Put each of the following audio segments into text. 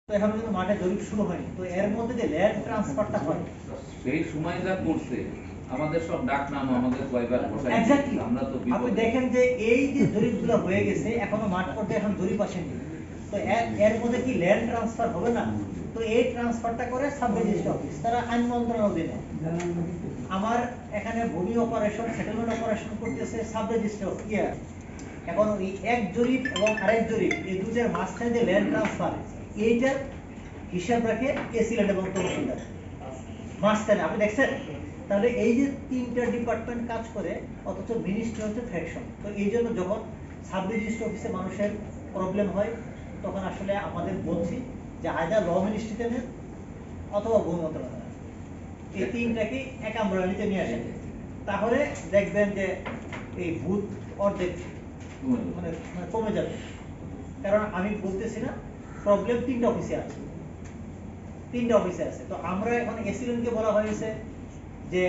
তো এখন কিন্তু মাঠে জরিপ শুরু হয়নি, তো এর মধ্যে যে ল্যান্ড ট্রান্সফারটা হয় সেই সময় যা করছে আমাদের সব ডাক নাম আমাদের কয়বার বসাই এক্স্যাক্টলি। আমরা তো আপনি বিপদে। দেখেন যে এই যে জরিপগুলো হয়ে গেছে এখনো মাঠ পর্যায়ে এখন জরিপ আসেনি, তো এর মধ্যে কি ল্যান্ড ট্রান্সফার হবে না? তো এই ট্রান্সফারটা করে সাব রেজিস্ট্রি অফিস, তারা আইন মন্ত্রণালয়ের অধীনে। আমার এখানে ভূমি অপারেশন সেটেলমেন্ট অপারেশন করতেছে সাব রেজিস্ট্রি অফিস। এখন ওই এক জরিপ এবং আরেক জরিপ এই দুটোর মাঝখানে যে ল্যান্ড ট্রান্সফার, এইটার হিসাব রাখে এসি ল্যান্ড এবং তহসিলদার মাঝখানে। আপনি দেখছেন? তাহলে এই যে তিনটা ডিপার্টমেন্ট কাজ করে, অথচ মিনিস্ট্রি হচ্ছে ফ্র্যাকশন। তো এই জন্য যখন সাব রেজিস্ট্রি অফিসে মানুষের প্রবলেম হয়, তখন আসলে আমাদের বলছি যে আইদার ল মিনিস্ট্রিতে নেন অথবা ভূমি মন্ত্রণালয়, এই তিনটাকে এক আমব্রেলাতে নিয়ে আসেন। তাহলে দেখবেন যে এই ভূত অর্ধেক মানে কমে যাবে। কারণ আমি বলতেছি না, প্রবলেম তিনটা অফিসে আছে, তিনটা অফিসে আছে। তো আমরা এখন এসিলেন্টকে বলা হয়েছে যে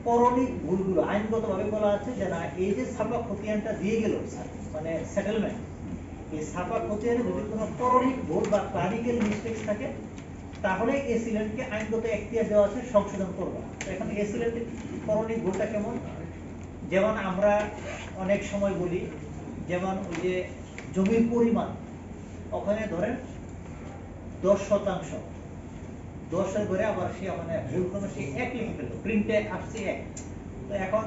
করণিক ভুলগুলো আইনগতভাবে বলা আছে যে না, এই যে ছাপা খতিয়ানটা দিয়ে গেল মানে সেটেলমেন্ট, এই ছাপা খতিয়ানে যদি কোনো করণিক ভুল বা ক্লারিক্যাল মিস্টেকস থাকে, তাহলে এসিলেন্টকে আইনগত এখতিয়ার দেওয়া আছে সংশোধন করবা। তো এখন এসিলেন্টের করণিক ভুলটা কেমন? যেমন আমরা অনেক সময় বলি, যেমন ওই যে জমির পরিমাণ, ওখানে ধরেন 10%, 10-এর ঘরে আবার সে মানে ভুল ক্রমে সে 1 লিখে ফেললো, প্রিন্টে আসছে 1। তো এখন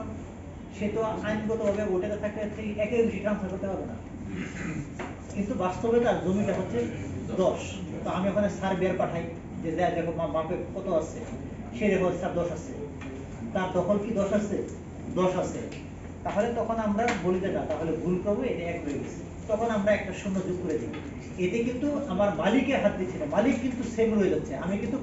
সে তো আইনগতভাবে ওটাতে থাকলে সেই 1-এর বেশি ট্রান্সফার করতে পারবে না, কিন্তু বাস্তবে তার জমিটা হচ্ছে 10। তো আমি ওখানে সার্ভেয়ার পাঠাই যে দেখো মাপে কত আছে, সে দেখো তার 10 আছে, তার দখল কি 10 আছে, 10 আছে। তাহলে তখন আমরা বলি যে না, তাহলে ভুল ক্রমে এটা 1 হয়ে গেছে, তখন আমরা একটা শূন্য যোগ করে দিই। এতে কিন্তু আমার মালিকের হাত দিচ্ছি না, মালিক কিন্তু সেম রয়ে যাচ্ছে, আমি কিন্তু